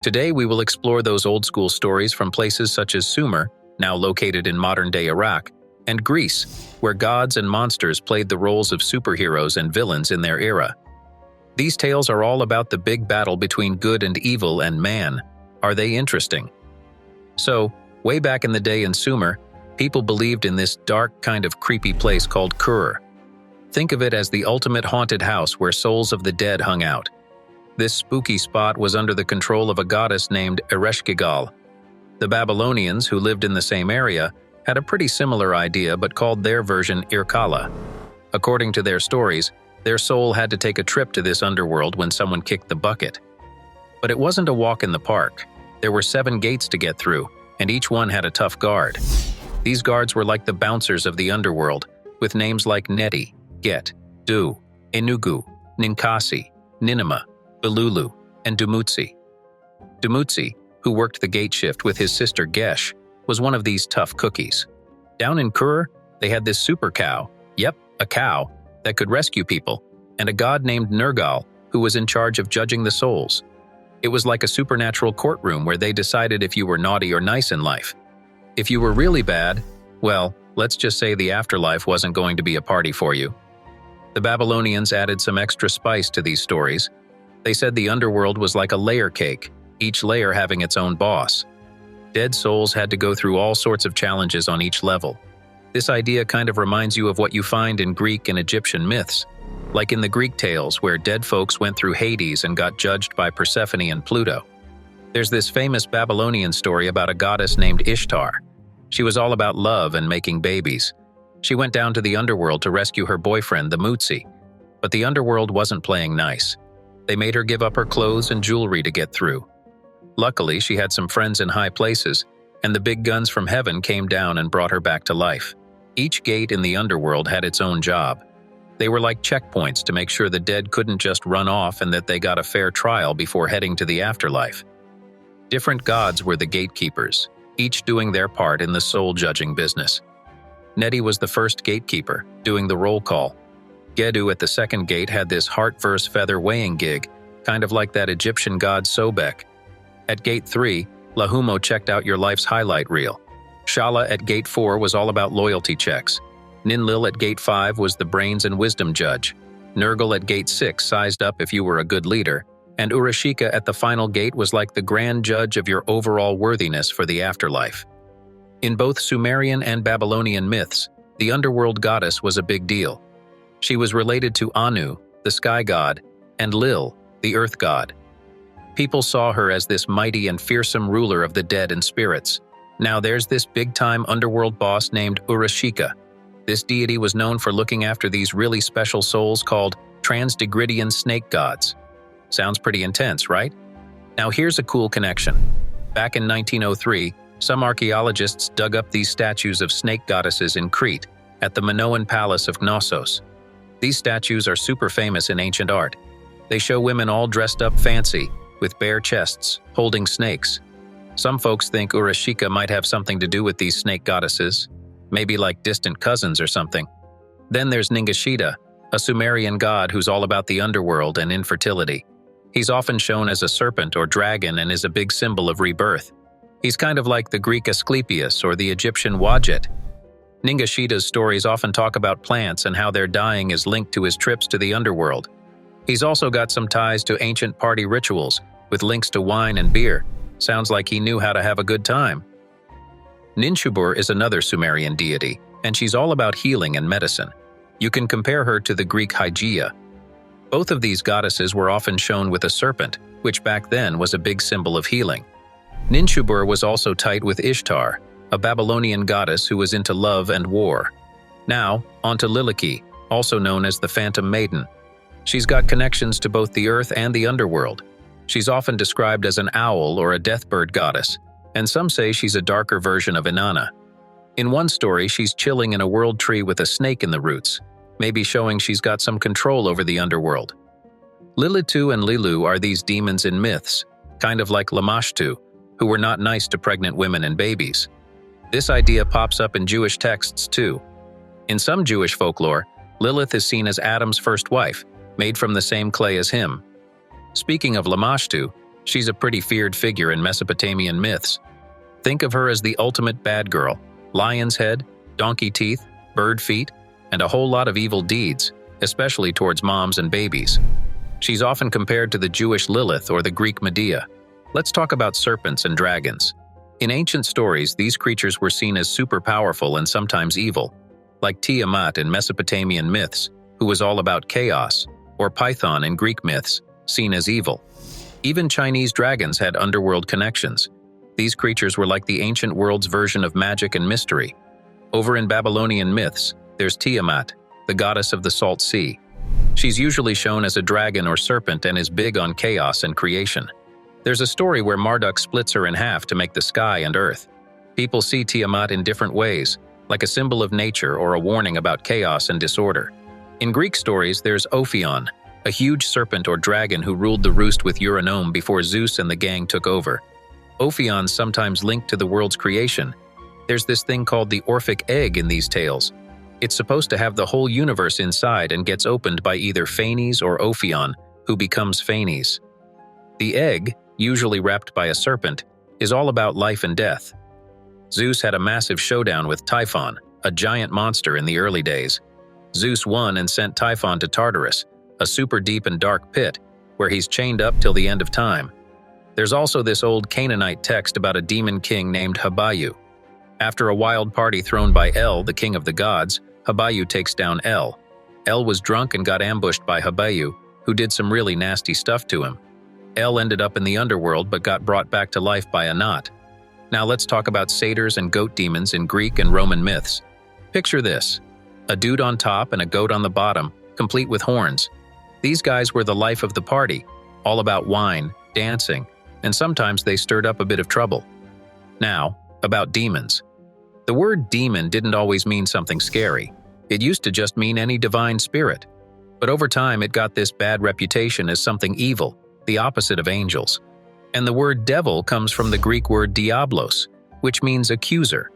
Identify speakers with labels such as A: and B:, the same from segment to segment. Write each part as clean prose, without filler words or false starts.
A: Today we will explore those old-school stories from places such as Sumer, now located in modern-day Iraq, and Greece, where gods and monsters played the roles of superheroes and villains in their era. These tales are all about the big battle between good and evil, and man, are they interesting. So, way back in the day in Sumer, people believed in this dark kind of creepy place called Kur. Think of it as the ultimate haunted house where souls of the dead hung out. This spooky spot was under the control of a goddess named Ereshkigal. The Babylonians, who lived in the same area, had a pretty similar idea but called their version Irkalla. According to their stories, their soul had to take a trip to this underworld when someone kicked the bucket. But it wasn't a walk in the park. There were 7 gates to get through, and each one had a tough guard. These guards were like the bouncers of the underworld, with names like Nettie, Get, Du, Enugu, Ninkasi, Ninima, Bilulu, and Dumutzi. Dumutzi, who worked the gate shift with his sister Gesh, was one of these tough cookies. Down in Kur, they had this super cow, yep, a cow, that could rescue people, and a god named Nergal, who was in charge of judging the souls. It was like a supernatural courtroom where they decided if you were naughty or nice in life. If you were really bad, well, let's just say the afterlife wasn't going to be a party for you. The Babylonians added some extra spice to these stories. They said the underworld was like a layer cake, each layer having its own boss. Dead souls had to go through all sorts of challenges on each level. This idea kind of reminds you of what you find in Greek and Egyptian myths, like in the Greek tales where dead folks went through Hades and got judged by Persephone and Pluto. There's this famous Babylonian story about a goddess named Ishtar. She was all about love and making babies. She went down to the underworld to rescue her boyfriend, the Dumutzi. But the underworld wasn't playing nice. They made her give up her clothes and jewelry to get through. Luckily, she had some friends in high places, and the big guns from heaven came down and brought her back to life. Each gate in the underworld had its own job. They were like checkpoints to make sure the dead couldn't just run off and that they got a fair trial before heading to the afterlife. Different gods were the gatekeepers, each doing their part in the soul-judging business. Nettie was the first gatekeeper, doing the roll call. Gedu at the second gate had this heart versus feather weighing gig, kind of like that Egyptian god Sobek. At gate 3, Lahumo checked out your life's highlight reel. Shala at gate 4 was all about loyalty checks. Ninlil at gate 5 was the brains and wisdom judge. Nergal at gate 6 sized up if you were a good leader. And Ereshkigal at the final gate was like the grand judge of your overall worthiness for the afterlife. In both Sumerian and Babylonian myths, the underworld goddess was a big deal. She was related to Anu, the sky god, and Lil, the earth god. People saw her as this mighty and fearsome ruler of the dead and spirits. Now there's this big-time underworld boss named Ereshkigal. This deity was known for looking after these really special souls called Transdigridian snake gods. Sounds pretty intense, right? Now here's a cool connection. Back in 1903, some archaeologists dug up these statues of snake goddesses in Crete, at the Minoan Palace of Knossos. These statues are super famous in ancient art. They show women all dressed up fancy, with bare chests, holding snakes. Some folks think Ereshkigal might have something to do with these snake goddesses, maybe like distant cousins or something. Then there's Ninkasi, a Sumerian god who's all about the underworld and infertility. He's often shown as a serpent or dragon and is a big symbol of rebirth. He's kind of like the Greek Asclepius or the Egyptian Wadjet. Ninkasi's stories often talk about plants and how their dying is linked to his trips to the underworld. He's also got some ties to ancient party rituals, with links to wine and beer. Sounds like he knew how to have a good time. Ninshubur is another Sumerian deity, and she's all about healing and medicine. You can compare her to the Greek Hygeia. Both of these goddesses were often shown with a serpent, which back then was a big symbol of healing. Ninshubur was also tight with Ishtar, a Babylonian goddess who was into love and war. Now, onto Liliki, also known as the Phantom Maiden. She's got connections to both the earth and the underworld. She's often described as an owl or a deathbird goddess, and some say she's a darker version of Inanna. In one story, she's chilling in a world tree with a snake in the roots, maybe showing she's got some control over the underworld. Lilitu and Lilu are these demons in myths, kind of like Lamashtu, who were not nice to pregnant women and babies. This idea pops up in Jewish texts too. In some Jewish folklore, Lilith is seen as Adam's first wife, made from the same clay as him. Speaking of Lamashtu, She's a pretty feared figure in Mesopotamian myths. Think of her as the ultimate bad girl: lion's head, donkey teeth, bird feet, and a whole lot of evil deeds, especially towards moms and babies. She's often compared to the Jewish Lilith or the Greek Medea. Let's talk about serpents and dragons. In ancient stories, these creatures were seen as super powerful and sometimes evil, like Tiamat in Mesopotamian myths, who was all about chaos, or Python in Greek myths, seen as evil. Even Chinese dragons had underworld connections. These creatures were like the ancient world's version of magic and mystery. Over in Babylonian myths, there's Tiamat, the goddess of the salt sea. She's usually shown as a dragon or serpent and is big on chaos and creation. There's a story where Marduk splits her in half to make the sky and earth. People see Tiamat in different ways, like a symbol of nature or a warning about chaos and disorder. In Greek stories, there's Ophion, a huge serpent or dragon who ruled the roost with Eurynome before Zeus and the gang took over. Ophion's sometimes linked to the world's creation. There's this thing called the Orphic egg in these tales. It's supposed to have the whole universe inside and gets opened by either Phanes or Ophion, who becomes Phanes. The egg, usually wrapped by a serpent, is all about life and death. Zeus had a massive showdown with Typhon, a giant monster in the early days. Zeus won and sent Typhon to Tartarus, a super deep and dark pit, where he's chained up till the end of time. There's also this old Canaanite text about a demon king named Habayu. After a wild party thrown by El, the king of the gods, Habayu takes down El. El was drunk and got ambushed by Habayu, who did some really nasty stuff to him. El ended up in the underworld but got brought back to life by Anat. Now let's talk about satyrs and goat demons in Greek and Roman myths. Picture this: a dude on top and a goat on the bottom, complete with horns. These guys were the life of the party, all about wine, dancing, and sometimes they stirred up a bit of trouble. Now, about demons. The word demon didn't always mean something scary. It used to just mean any divine spirit. But over time it got this bad reputation as something evil, the opposite of angels. And the word devil comes from the Greek word diablos, which means accuser.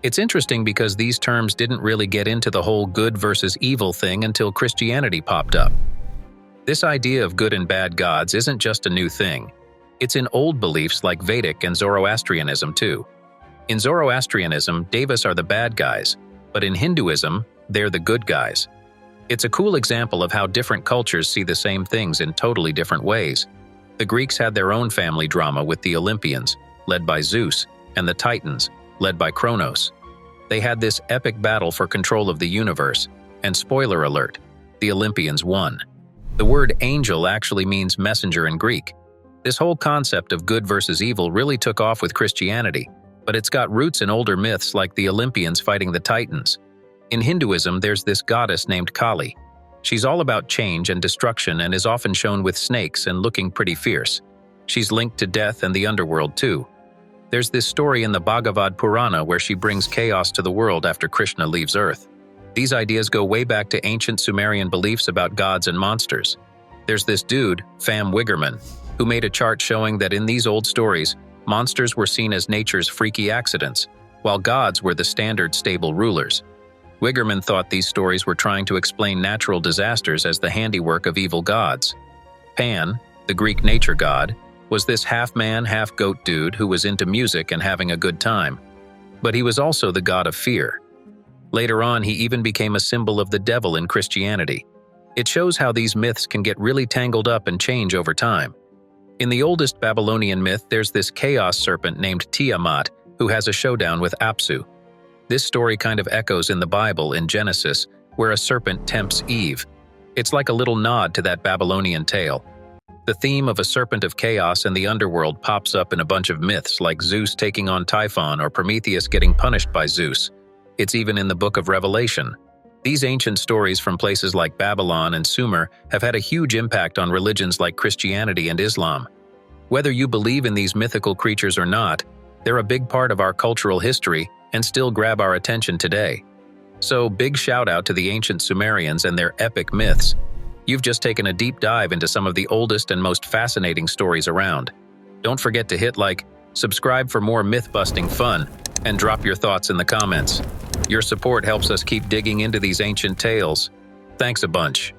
A: It's interesting because these terms didn't really get into the whole good versus evil thing until Christianity popped up. This idea of good and bad gods isn't just a new thing. It's in old beliefs like Vedic and Zoroastrianism too. In Zoroastrianism, devas are the bad guys, but in Hinduism, they're the good guys. It's a cool example of how different cultures see the same things in totally different ways. The Greeks had their own family drama with the Olympians, led by Zeus, and the Titans, led by Kronos. They had this epic battle for control of the universe, and spoiler alert, the Olympians won. The word angel actually means messenger in Greek. This whole concept of good versus evil really took off with Christianity, but it's got roots in older myths like the Olympians fighting the Titans. In Hinduism, there's this goddess named Kali. She's all about change and destruction and is often shown with snakes and looking pretty fierce. She's linked to death and the underworld too. There's this story in the Bhagavad Purana where she brings chaos to the world after Krishna leaves Earth. These ideas go way back to ancient Sumerian beliefs about gods and monsters. There's this dude, Fam Wiggerman, who made a chart showing that in these old stories, monsters were seen as nature's freaky accidents, while gods were the standard stable rulers. Wiggerman thought these stories were trying to explain natural disasters as the handiwork of evil gods. Pan, the Greek nature god, was this half-man, half-goat dude who was into music and having a good time. But he was also the god of fear. Later on, he even became a symbol of the devil in Christianity. It shows how these myths can get really tangled up and change over time. In the oldest Babylonian myth, there's this chaos serpent named Tiamat who has a showdown with Apsu. This story kind of echoes in the Bible in Genesis, where a serpent tempts Eve. It's like a little nod to that Babylonian tale. The theme of a serpent of chaos and the underworld pops up in a bunch of myths like Zeus taking on Typhon or Prometheus getting punished by Zeus. It's even in the Book of Revelation. These ancient stories from places like Babylon and Sumer have had a huge impact on religions like Christianity and Islam. Whether you believe in these mythical creatures or not, they're a big part of our cultural history and still grab our attention today. So, big shout out to the ancient Sumerians and their epic myths. You've just taken a deep dive into some of the oldest and most fascinating stories around. Don't forget to hit like, subscribe for more myth-busting fun, and drop your thoughts in the comments. Your support helps us keep digging into these ancient tales. Thanks a bunch.